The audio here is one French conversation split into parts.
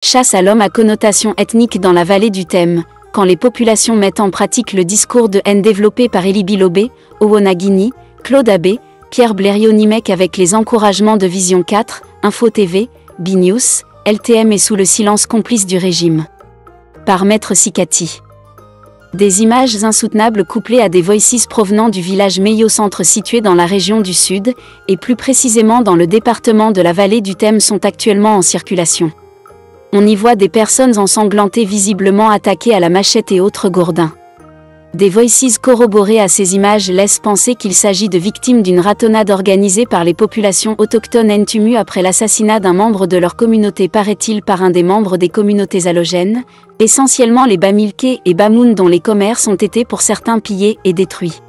Chasse à l'homme à connotation ethnique dans la vallée du Thème, quand les populations mettent en pratique le discours de haine développé par Elie Bilobé, Owona Guinea, Claude Abbé, Pierre Blériot-Nimec avec les encouragements de Vision 4, Info TV, BNews, LTM et sous le silence complice du régime. Par Maître Sikati. Des images insoutenables couplées à des voices provenant du village Meyo-Centre situé dans la région du Sud, et plus précisément dans le département de la vallée du Thème sont actuellement en circulation. On y voit des personnes ensanglantées visiblement attaquées à la machette et autres gourdins. Des voices corroborées à ces images laissent penser qu'il s'agit de victimes d'une ratonnade organisée par les populations autochtones Ntumu après l'assassinat d'un membre de leur communauté paraît-il par un des membres des communautés allogènes, essentiellement les Bamilké et Bamoun dont les commerces ont été pour certains pillés et détruits.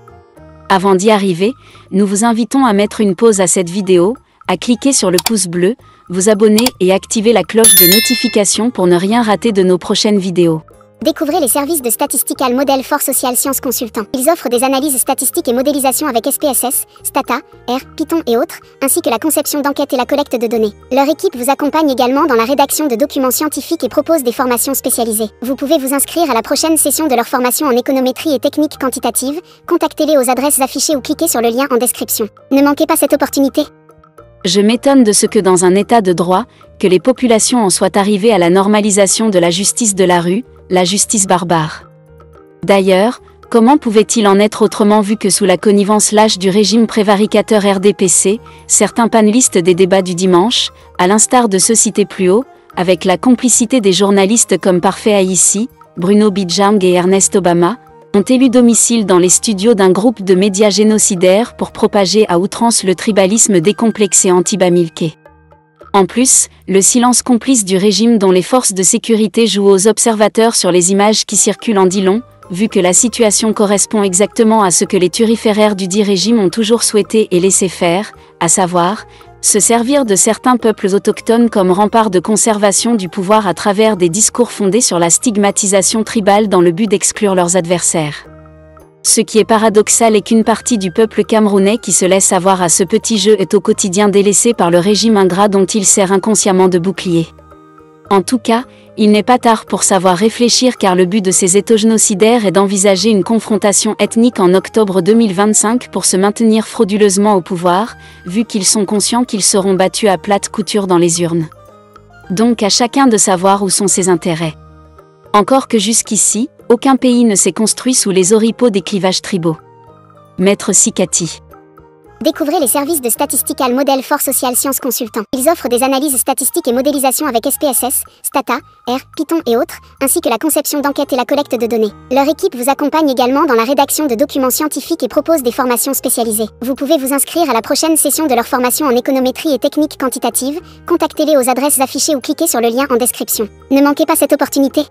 Avant d'y arriver, nous vous invitons à mettre une pause à cette vidéo, à cliquer sur le pouce bleu, vous abonner et activer la cloche de notification pour ne rien rater de nos prochaines vidéos. Découvrez les services de Statistical Model for Social Science Consultant. Ils offrent des analyses statistiques et modélisation avec SPSS, Stata, R, Python et autres, ainsi que la conception d'enquêtes et la collecte de données. Leur équipe vous accompagne également dans la rédaction de documents scientifiques et propose des formations spécialisées. Vous pouvez vous inscrire à la prochaine session de leur formation en économétrie et technique quantitative. Contactez-les aux adresses affichées ou cliquez sur le lien en description. Ne manquez pas cette opportunité. Je m'étonne de ce que dans un état de droit, que les populations en soient arrivées à la normalisation de la justice de la rue, la justice barbare. D'ailleurs, comment pouvait-il en être autrement vu que sous la connivence lâche du régime prévaricateur RDPC, certains panélistes des débats du dimanche, à l'instar de ceux cités plus haut, avec la complicité des journalistes comme Parfait Aïssi, Bruno Bijang et Ernest Obama, ont élu domicile dans les studios d'un groupe de médias génocidaires pour propager à outrance le tribalisme décomplexé anti-Bamilké. En plus, le silence complice du régime dont les forces de sécurité jouent aux observateurs sur les images qui circulent en dit long, vu que la situation correspond exactement à ce que les turiféraires du dit régime ont toujours souhaité et laissé faire, à savoir, se servir de certains peuples autochtones comme rempart de conservation du pouvoir à travers des discours fondés sur la stigmatisation tribale dans le but d'exclure leurs adversaires. Ce qui est paradoxal est qu'une partie du peuple camerounais qui se laisse avoir à ce petit jeu est au quotidien délaissée par le régime ingrat dont il sert inconsciemment de bouclier. En tout cas, il n'est pas tard pour savoir réfléchir car le but de ces éthogénocidaires est d'envisager une confrontation ethnique en octobre 2025 pour se maintenir frauduleusement au pouvoir, vu qu'ils sont conscients qu'ils seront battus à plate couture dans les urnes. Donc à chacun de savoir où sont ses intérêts. Encore que jusqu'ici, aucun pays ne s'est construit sous les oripeaux des clivages tribaux. Maître Sikati. Découvrez les services de Statistical Model for Social Science Consultant. Ils offrent des analyses statistiques et modélisation avec SPSS, Stata, R, Python et autres, ainsi que la conception d'enquêtes et la collecte de données. Leur équipe vous accompagne également dans la rédaction de documents scientifiques et propose des formations spécialisées. Vous pouvez vous inscrire à la prochaine session de leur formation en économétrie et technique quantitative. Contactez-les aux adresses affichées ou cliquez sur le lien en description. Ne manquez pas cette opportunité.